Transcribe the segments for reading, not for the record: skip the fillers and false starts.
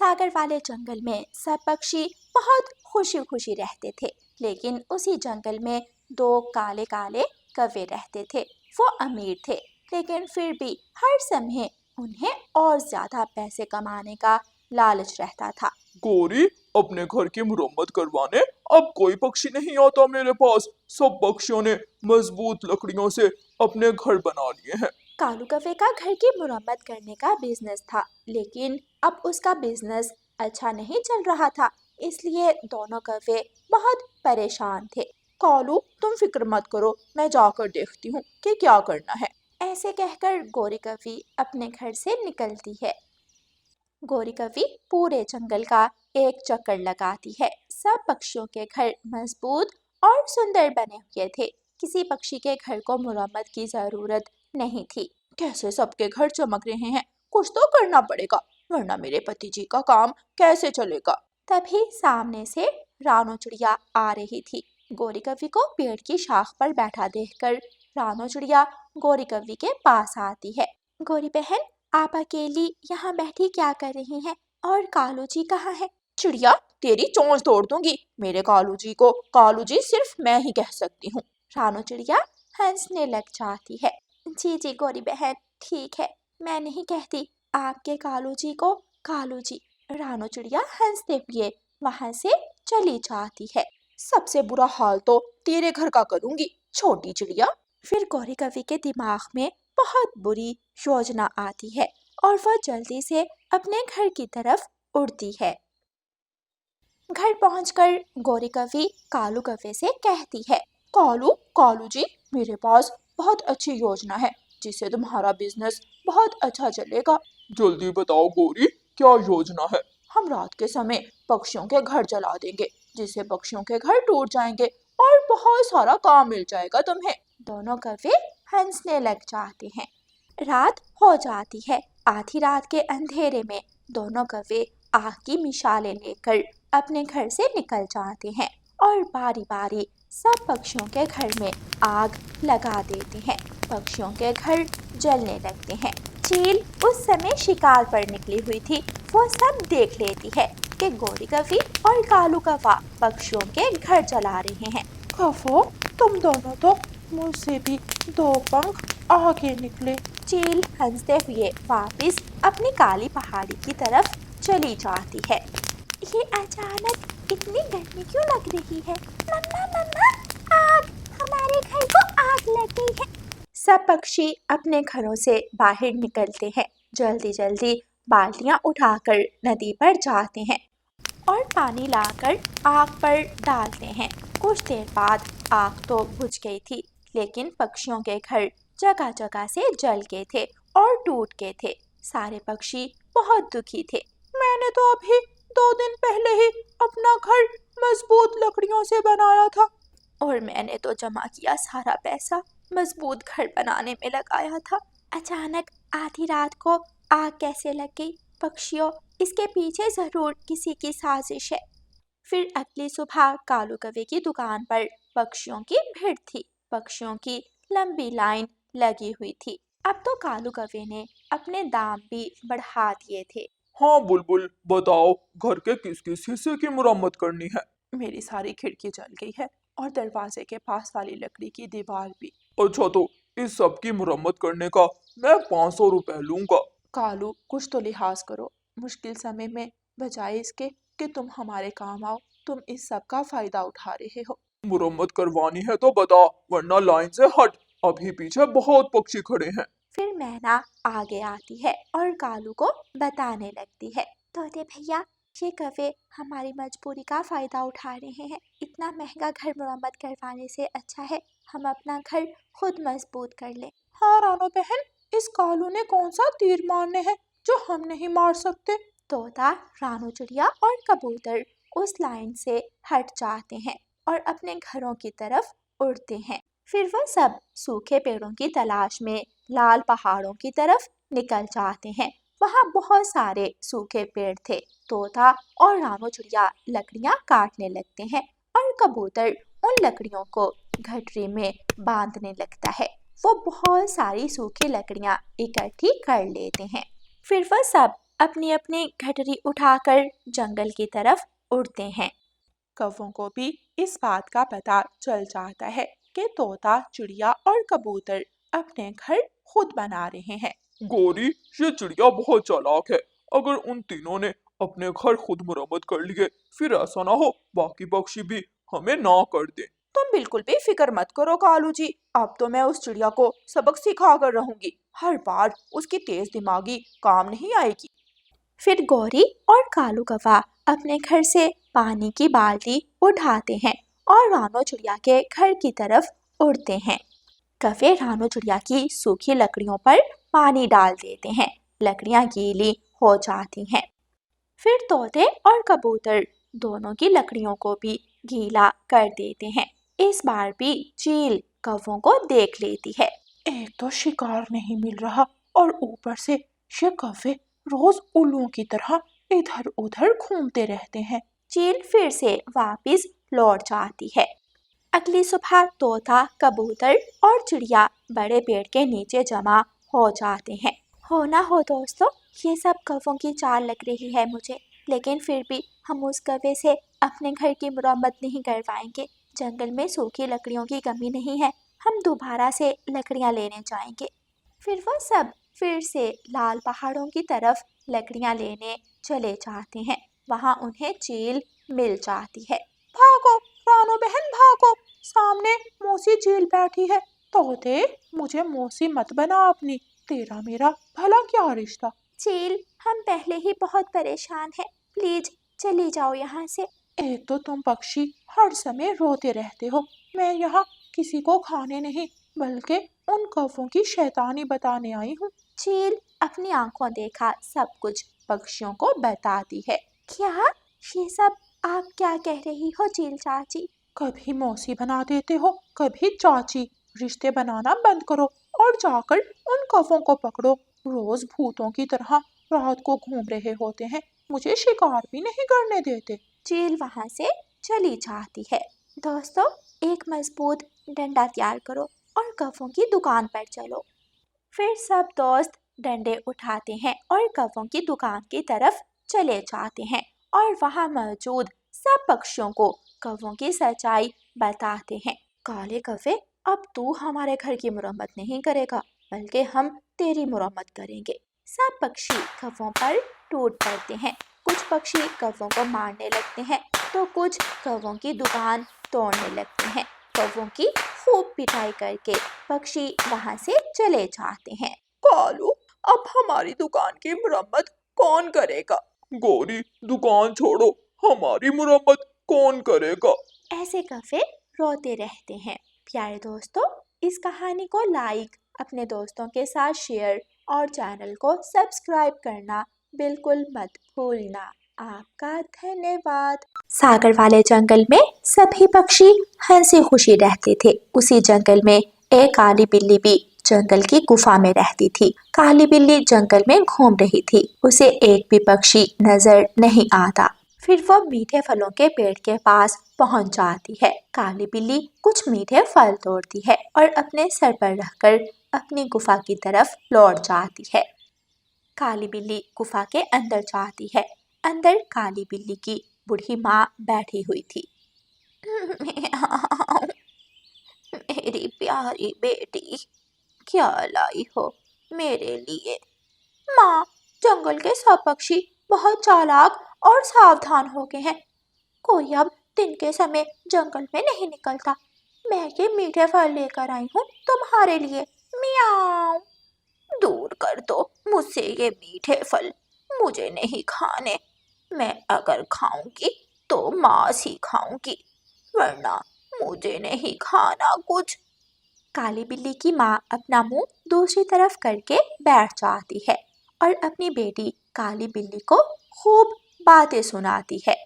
सागर वाले जंगल में सब पक्षी बहुत खुशी खुशी रहते थे। लेकिन उसी जंगल में दो काले काले कौवे रहते थे। वो अमीर थे, लेकिन फिर भी हर समय उन्हें और ज्यादा पैसे कमाने का लालच रहता था। गौरी, अपने घर की मुरम्मत करवाने अब कोई पक्षी नहीं आता मेरे पास। सब पक्षियों ने मजबूत लकड़ियों से अपने घर बना लिए हैं। कालू कौवे का घर की मुरम्मत करने का बिजनेस था, लेकिन अब उसका बिजनेस अच्छा नहीं चल रहा था। इसलिए दोनों कौवे बहुत परेशान थे। कालू, तुम फिक्र मत करो, मैं जाकर देखती हूँ कि क्या करना है। ऐसे कहकर गोरी कौवी अपने घर से निकलती है। गोरी कौवी पूरे जंगल का एक चक्कर लगाती है। सब पक्षियों के घर मजबूत और सुंदर बने हुए थे। किसी पक्षी के घर को मुरम्मत की जरूरत नहीं थी। कैसे सबके घर चमक रहे हैं, कुछ तो करना पड़ेगा, वरना मेरे पति जी का काम कैसे चलेगा। तभी सामने से रानो चिड़िया आ रही थी। गोरी कौवी को पेड़ की शाख पर बैठा देखकर रानो चिड़िया गोरी कौवी के पास आती है। गोरी बहन, आप अकेली यहाँ बैठी क्या कर रही हैं? और कालू जी कहाँ है? चिड़िया, तेरी चोंच तोड़ दूंगी। मेरे कालू जी को कालू जी सिर्फ मैं ही कह सकती हूँ। रानो चिड़िया हंसने लग जाती है। जी जी गोरी बहन, ठीक है, मैं नहीं कहती आपके कालू जी को कालू जी। रानो चिड़िया हंसते हुए वहां से चली जाती है। सबसे बुरा हाल तो तेरे घर का करूंगी, छोटी चिड़िया। फिर गौरी कवि के दिमाग में बहुत बुरी योजना आती है और वह जल्दी से अपने घर की तरफ उड़ती है। घर पहुंचकर गौरी कवि कालू कौवे से कहती है, कालू जी, मेरे पास बहुत अच्छी योजना है जिससे तुम्हारा बिजनेस बहुत अच्छा चलेगा। जल्दी बताओ गौरी, क्या योजना है? हम रात के समय पक्षियों के घर जला देंगे, जिससे पक्षियों के घर टूट जाएंगे और बहुत सारा काम मिल जाएगा तुम्हें। दोनों कौवे हंसने लग जाते हैं। रात हो जाती है। आधी रात के अंधेरे में दोनों कौवे आग की मिसालें लेकर अपने घर से निकल जाते हैं और बारी बारी सब पक्षियों के घर में आग लगा देते हैं। पक्षियों के घर जलने लगते हैं। चील उस समय शिकार पर निकली हुई थी। वो सब देख लेती है कि गोरी कौवी और कालू कौवा पक्षियों के घर जला रहे हैं। कौवो, तुम दोनों तो मुझसे भी दो पंख आगे निकले। चील हंसते हुए वापस अपनी काली पहाड़ी की तरफ चली जाती है। ये अचानक इतनी गर्मी क्यों लग रही है? मम्मा मम्मा, आग! हमारे घर को आग लग गई है। सब पक्षी अपने घरों से बाहर निकलते हैं। जल्दी जल्दी बाल्टियां उठाकर नदी पर जाते हैं और पानी लाकर आग पर डालते हैं। कुछ देर बाद आग तो बुझ गई थी, लेकिन पक्षियों के घर जगह जगह से जल गए थे और टूट गए थे। सारे पक्षी बहुत दुखी थे। मैंने तो अभी 2 दिन पहले ही अपना घर मजबूत लकड़ियों से बनाया था, और मैंने तो जमा किया सारा पैसा मजबूत घर बनाने में लगाया था। अचानक आधी रात को आग कैसे लग गई? पक्षियों, इसके पीछे जरूर किसी की साजिश है। फिर अगली सुबह कालू कौवे की दुकान पर पक्षियों की भीड़ थी। पक्षियों की लंबी लाइन लगी हुई थी। अब तो कालू कौवे ने अपने दाम भी बढ़ा दिए थे। हाँ बुलबुल, बताओ घर के किस किस हिस्से की मुरम्मत करनी है? मेरी सारी खिड़की जल गई है और दरवाजे के पास वाली लकड़ी की दीवार भी। अच्छा, तो इस सब की मुरम्मत करने का मैं 500 रुपए लूंगा। कालू, कुछ तो लिहाज करो। मुश्किल समय में बजाय इसके कि तुम हमारे काम आओ, तुम इस सब का फायदा उठा रहे हो। मुरम्मत करवानी है तो बता, वरना लाइन से हट। अभी पीछे बहुत पक्षी खड़े हैं। फिर मैना आगे आती है और कालू को बताने लगती है, तोते भैया, ये कौवे हमारी मजबूरी का फायदा उठा रहे हैं। इतना महंगा घर मुरम्मत करवाने से अच्छा है हम अपना घर खुद मजबूत कर लें। हाँ रानो बहन, इस कालू ने कौन सा तीर मारने हैं जो हम नहीं मार सकते? तोता, रानो चिड़िया और कबूतर उस लाइन से हट जाते हैं और अपने घरों की तरफ उड़ते हैं। फिर वह सब सूखे पेड़ों की तलाश में लाल पहाड़ों की तरफ निकल जाते हैं। वहाँ बहुत सारे सूखे पेड़ थे। तोता और रानो चिड़िया लकड़ियाँ काटने लगते हैं और कबूतर उन लकड़ियों को गठरी में बांधने लगता है। वो बहुत सारी सूखी लकड़ियाँ इकट्ठी कर लेते हैं। फिर वह सब अपनी अपनी गठरी उठाकर जंगल की तरफ उड़ते हैं। कौवों को भी इस बात का पता चल जाता है कि तोता, चिड़िया और कबूतर अपने घर खुद बना रहे हैं। गौरी, ये चिड़िया बहुत चालाक है। अगर उन तीनों ने अपने घर खुद मुरम्मत कर लिए, फिर ऐसा ना हो बाकी पक्षी भी हमें ना कर दें। तुम बिल्कुल भी फिक्र मत करो कालू जी, अब तो मैं उस चिड़िया को सबक सिखा कर रहूंगी। हर बार उसकी तेज दिमागी काम नहीं आएगी। फिर गौरी और कालू कौवा अपने घर से पानी की बाल्टी उठाते हैं और रानो चिड़िया के घर की तरफ उड़ते हैं। कौवे रानो चिड़िया की सूखी लकड़ियों पर पानी डाल देते हैं। लकड़ियां गीली हो जाती हैं। फिर तोते और कबूतर दोनों की लकड़ियों को भी गीला कर देते हैं। इस बार भी चील कौवों को देख लेती है। एक तो शिकार नहीं मिल रहा और ऊपर से ये कौवे रोज उल्लुओं की तरह इधर उधर घूमते रहते हैं। चील फिर से वापस लौट जाती है। अगली सुबह तोता, कबूतर और चिड़िया बड़े पेड़ के नीचे जमा हो जाते हैं। हो ना हो दोस्तों, ये सब कौवों की चाल लग रही है मुझे, लेकिन फिर भी हम उस कौवे से अपने घर की मुरम्मत नहीं करवाएंगे। जंगल में सूखी लकड़ियों की कमी नहीं है, हम दोबारा से लकड़ियाँ लेने जाएंगे। फिर वो सब फिर से लाल पहाड़ों की तरफ लकड़ियाँ लेने चले जाते हैं। वहाँ उन्हें चील मिल जाती है। भागो रानो बहन भागो, सामने मौसी चील बैठी है। तोते, मुझे मौसी मत बना अपनी, तेरा मेरा भला क्या रिश्ता। चील, हम पहले ही बहुत परेशान हैं, प्लीज चली जाओ यहाँ से। एक तो तुम पक्षी हर समय रोते रहते हो। मैं यहाँ किसी को खाने नहीं बल्कि उन कौवों की शैतानी बताने आई हूँ। चील अपनी आंखों देखा सब कुछ पक्षियों को बताती है। क्या ये सब आप क्या कह रही हो चील चाची? कभी मौसी बना देते हो, कभी चाची। रिश्ते बनाना बंद करो और जाकर उन कौवों को पकड़ो। रोज भूतों की तरह रात को घूम रहे होते हैं, मुझे शिकार भी नहीं करने देते। चील वहां से चली जाती है। दोस्तों, एक मजबूत डंडा तैयार करो और कौवों की दुकान पर चलो। फिर सब दोस्त डंडे उठाते हैं और कौवों की दुकान की तरफ चले जाते हैं और वहां मौजूद सब पक्षियों को कौवों की सच्चाई बताते हैं। काले कौवे, अब तू हमारे घर की मुरम्मत नहीं करेगा, बल्कि हम तेरी मुरम्मत करेंगे। सब पक्षी कौवों पर टूट पड़ते हैं। कुछ पक्षी कौवों को मारने लगते हैं तो कुछ कौवों की दुकान तोड़ने लगते हैं। कौवों की खूब पिटाई करके पक्षी वहां से चले जाते हैं। कालू, अब हमारी दुकान की मुरम्मत कौन करेगा? गौरी, दुकान छोड़ो, हमारी मुरम्मत कौन करेगा? ऐसे कौवे रोते रहते हैं। प्यारे दोस्तों, इस कहानी को लाइक, अपने दोस्तों के साथ शेयर और चैनल को सब्सक्राइब करना बिल्कुल मत भूलना। आपका धन्यवाद। सागर वाले जंगल में सभी पक्षी हंसी खुशी रहते थे। उसी जंगल में एक काली बिल्ली भी जंगल की गुफा में रहती थी। काली बिल्ली जंगल में घूम रही थी। उसे एक भी पक्षी नजर नहीं आता। फिर वो मीठे फलों के पेड़ के पास पहुंच जाती है। काली बिल्ली कुछ मीठे फल तोड़ती है और अपने सर पर रखकर अपनी गुफा की तरफ लौट जाती है। काली बिल्ली गुफा के अंदर जाती है। अंदर काली बिल्ली की बूढ़ी माँ बैठी हुई थी। मेरी प्यारी बेटी, क्या लाई हो मेरे लिए? माँ, जंगल के सब पक्षी बहुत चालाक और सावधान हो गए हैं। कोई अब दिन के समय जंगल में नहीं निकलता। मैं ये मीठे फल लेकर आई हूँ तुम्हारे लिए। मियाओ। दूर कर दो मुझसे ये मीठे फल, मुझे नहीं खाने। मैं अगर खाऊंगी तो मांस ही खाऊंगी, वरना मुझे नहीं खाना कुछ। काली बिल्ली की माँ अपना मुंह दूसरी तरफ करके बैठ जाती है और अपनी बेटी काली बिल्ली को खूब बातें सुनाती है।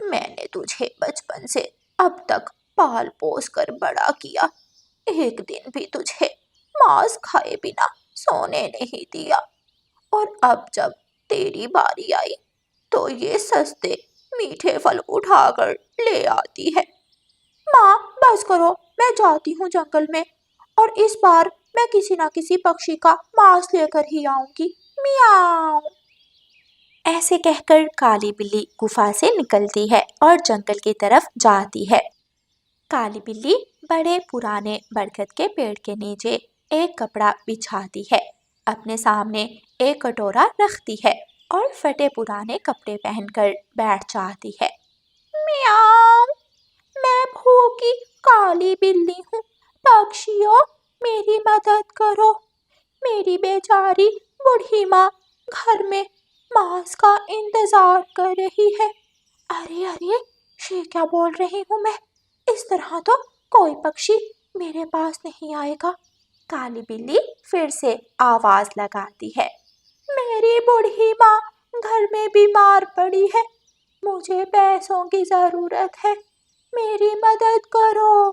मैंने तुझे बचपन से अब तक पाल पोस कर बड़ा किया, एक दिन भी तुझे मांस खाए बिना सोने नहीं दिया, और अब जब तेरी बारी आई तो ये सस्ते मीठे फल उठाकर ले आती है। माँ, बस करो, मैं जाती हूँ जंगल में और इस बार मैं किसी ना किसी पक्षी का मांस लेकर ही आऊंगी। मियाओ। ऐसे कहकर काली बिल्ली गुफा से निकलती है और जंगल की तरफ जाती है। काली बिल्ली बड़े पुराने बरगद के पेड़ के नीचे एक कपड़ा बिछाती है, अपने सामने एक कटोरा रखती है और फटे पुराने कपड़े पहनकर बैठ जाती है। म्याऊं, मैं भूखी काली बिल्ली हूँ। पक्षियों, मेरी मदद करो। मेरी बेचारी बूढ़ी माँ घर में मांस का इंतजार कर रही है। अरे अरे, ये क्या बोल रही हूँ मैं? इस तरह तो कोई पक्षी मेरे पास नहीं आएगा। काली बिल्ली फिर से आवाज लगाती है। मेरी बूढ़ी माँ घर में बीमार पड़ी है। मुझे पैसों की जरूरत है। मेरी मदद करो।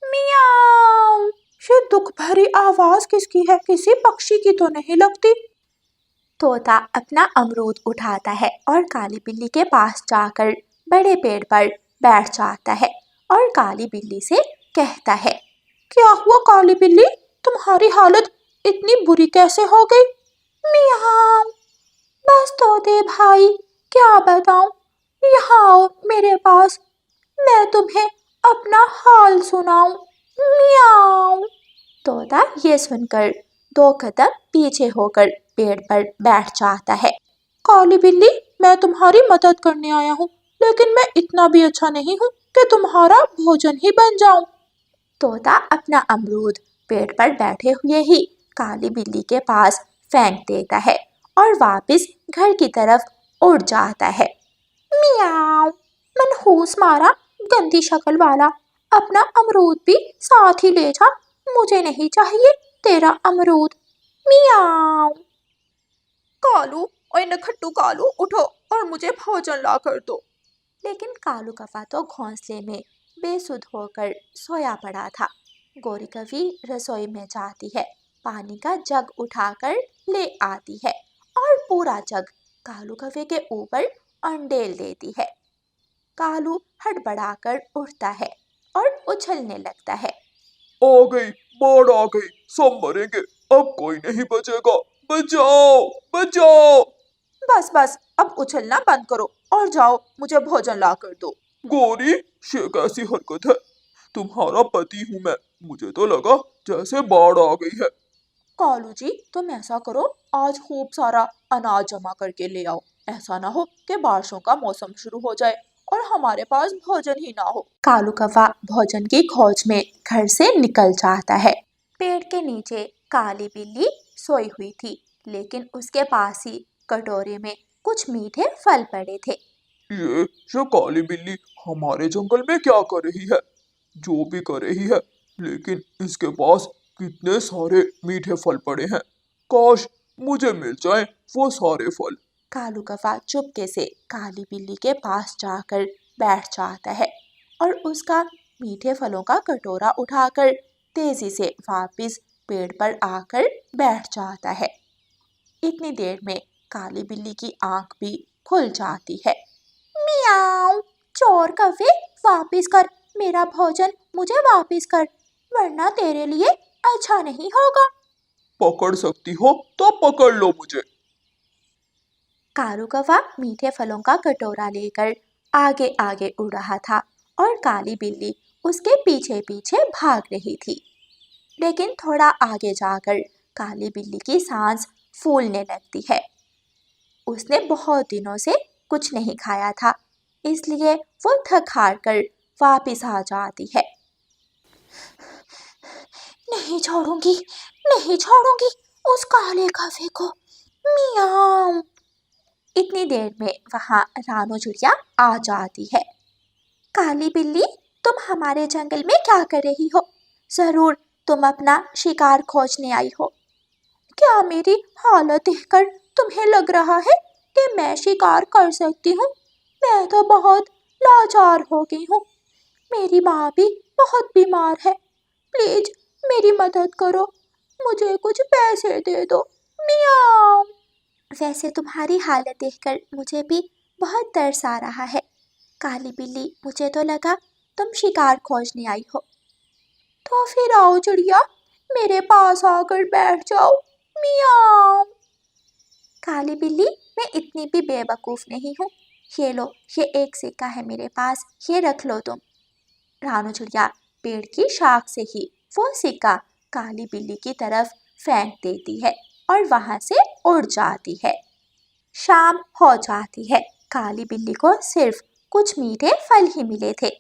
मियाऊं। ये दुख भरी आवाज किसकी है? किसी पक्षी की तो नहीं लगती। तोता अपना अमरूद उठाता है और काली बिल्ली के पास जाकर बड़े पेड़ पर बैठ जाता है और काली बिल्ली से कहता है, क्या हुआ काली बिल्ली? तुम्हारी हालत इतनी बुरी कैसे हो गई? मियाऊं। बस तोते भाई, क्या बताऊं? यहाँ आओ मेरे पास, मैं तुम्हें अपना हाल सुनाऊं। मियाऊं। तोता ये सुनकर 2 कदम पीछे होकर पेड़ पर बैठ जाता है। काली बिल्ली, मैं तुम्हारी मदद करने आया हूँ, लेकिन मैं इतना भी अच्छा नहीं हूँ कि तुम्हारा भोजन ही बन जाऊं। तोता अपना अमरूद पेड़ पर बैठे हुए ही काली बिल्ली के पास फेंक देता है और वापस घर की तरफ उड़ जाता है। मियाऊं। मनहूस मारा, गंदी शक्ल वाला, अपना अमरूद भी साथ ही ले जा। मुझे नहीं चाहिए तेरा अमरूद। मियाऊं। कालू, ओए नखट्टू कालू, उठो और मुझे भोजन ला कर दो। लेकिन कालू कौवा तो घोंसले में बेसुध होकर सोया पड़ा था। गोरी कवि रसोई में जाती है, पानी का जग उठाकर ले आती है और पूरा जग कालू कौवे के ऊपर अंडेल देती है। कालू हड़बड़ाकर उठता है और उछलने लगता है। आ गई, बाढ़ आ गई, सब मरेंगे, अब कोई नहीं बचेगा, बचाओ बचाओ। बस बस, अब उछलना बंद करो और जाओ मुझे भोजन ला कर दो। गोरी, ये कैसी हरकत है? तुम्हारा पति हूँ मैं, मुझे तो लगा जैसे बाढ़ आ गई है। कालू जी, तुम ऐसा करो, आज खूब सारा अनाज जमा करके ले आओ। ऐसा ना हो कि बारिशों का मौसम शुरू हो जाए और हमारे पास भोजन ही ना हो। कालू कौवा भोजन की खोज में घर से निकल जाता है। पेड़ के नीचे काली बिल्ली सोई हुई थी, लेकिन उसके पास ही कटोरे में कुछ मीठे फल पड़े थे। ये काली बिल्ली हमारे जंगल में क्या कर रही है? जो भी कर रही है, लेकिन इसके पास कितने सारे मीठे फल पड़े हैं। काश मुझे मिल जाएं वो सारे फल। कालू कौवा चुपके से काली बिल्ली के पास जाकर बैठ जाता है और उसका मीठे फलों का कटोरा उठाकर तेजी से वापस पेड़ पर आकर बैठ जाता है। इतनी देर में काली बिल्ली की आंख भी खुल जाती है। मियाऊं। चोर कौवे, वापस कर मेरा भोजन, मुझे वापस कर, वरना तेरे लिए अच्छा नहीं होगा। पकड़ सकती हो तो पकड़ लो मुझे। कालू कौवा मीठे फलों का कटोरा लेकर आगे आगे उड़ रहा था और काली बिल्ली उसके पीछे पीछे भाग रही थी। लेकिन थोड़ा आगे जाकर काली बिल्ली की सांस फूलने लगती है। उसने बहुत दिनों से कुछ नहीं खाया था, इसलिए वो थक हार कर वापिस आ जाती है। नहीं छोड़ूंगी, नहीं छोड़ूंगी उस काले कौवे को। मियाऊं। इतनी देर में वहां रानू चिड़िया आ जाती है। काली बिल्ली, तुम हमारे जंगल में क्या कर रही हो? जरूर तुम अपना शिकार खोजने आई हो। क्या मेरी हालत देखकर तुम्हें लग रहा है कि मैं शिकार कर सकती हूँ? मैं तो बहुत लाचार हो गई हूँ। मेरी माँ भी बहुत बीमार है। प्लीज मेरी मदद करो, मुझे कुछ पैसे दे दो। मियाऊं। वैसे तुम्हारी हालत देखकर मुझे भी बहुत तरस आ रहा है काली बिल्ली, मुझे तो लगा तुम शिकार खोजने आई हो। तो फिर आओ चिड़िया, मेरे पास आकर बैठ जाओ। मियाऊं। काली बिल्ली, मैं इतनी भी बेवकूफ़ नहीं हूँ। ये लो, ये एक सिक्का है मेरे पास, ये रख लो तुम। रानू चिड़िया पेड़ की शाख से ही वो सिक्का काली बिल्ली की तरफ फेंक देती है और वहां से उड़ जाती है। शाम हो जाती है। काली बिल्ली को सिर्फ कुछ मीठे फल ही मिले थे।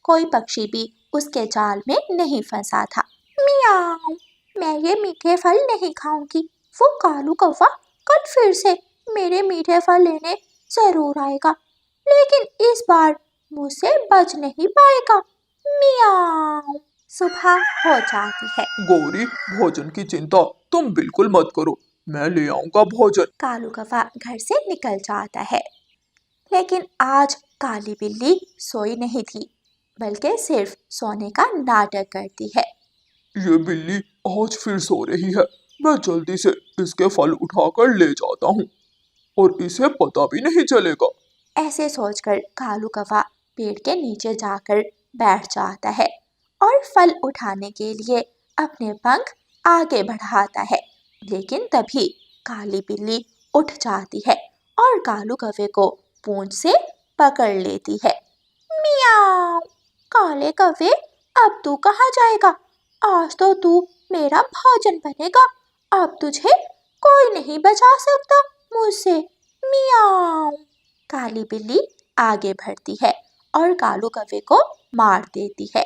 कोई पक्षी भी उसके जाल में नहीं फंसा था। मियाऊ, मैं ये मीठे फल नहीं खाऊंगी। वो कालू कौवा कल फिर से मेरे मीठे फल लेने जरूर आएगा, लेकिन इस बार मुझसे बच नहीं पाएगा। मियाऊ। सुबह हो जाती है। गौरी, भोजन की चिंता तुम बिल्कुल मत करो, मैं ले आऊंगा भोजन। कालू कौवा घर से निकल जाता है, लेकिन आज काली बिल्ली सोई नहीं थी, बल्कि सिर्फ सोने का नाटक करती है। ये बिल्ली आज फिर सो रही है, मैं जल्दी से इसके फल उठाकर ले जाता हूँ और इसे पता भी नहीं चलेगा। ऐसे सोचकर कालू कौवा पेड़ के नीचे जाकर बैठ जाता है और फल उठाने के लिए अपने पंख आगे बढ़ाता है। लेकिन तभी काली बिल्ली उठ जाती है और कालू कौवे को पूंछ से पकड़ लेती है। मियाऊ। काले कौवे, अब तू कहाँ जाएगा? आज तो तू मेरा भोजन बनेगा। अब तुझे कोई नहीं बचा सकता मुझसे। मियाऊ। काली बिल्ली आगे बढ़ती है और कालू कौवे को मार देती है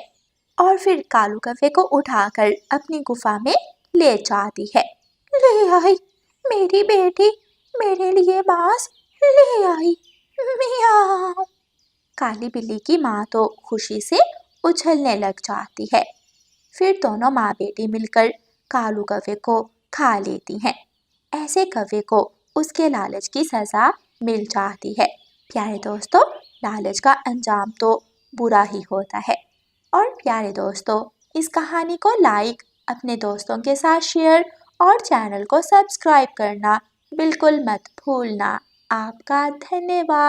और फिर कालू कौवे को उठाकर अपनी गुफा में ले जाती है। ले आई मेरी बेटी, मेरे लिए मांस ले आई। मियाऊ। काली बिल्ली की माँ तो खुशी से उछलने लग जाती है। फिर दोनों माँ बेटी मिलकर कालू कौवे को खा लेती हैं। ऐसे कौवे को उसके लालच की सजा मिल जाती है। प्यारे दोस्तों, लालच का अंजाम तो बुरा ही होता है। और प्यारे दोस्तों, इस कहानी को लाइक, अपने दोस्तों के साथ शेयर और चैनल को सब्सक्राइब करना बिल्कुल मत भूलना। आपका धन्यवाद।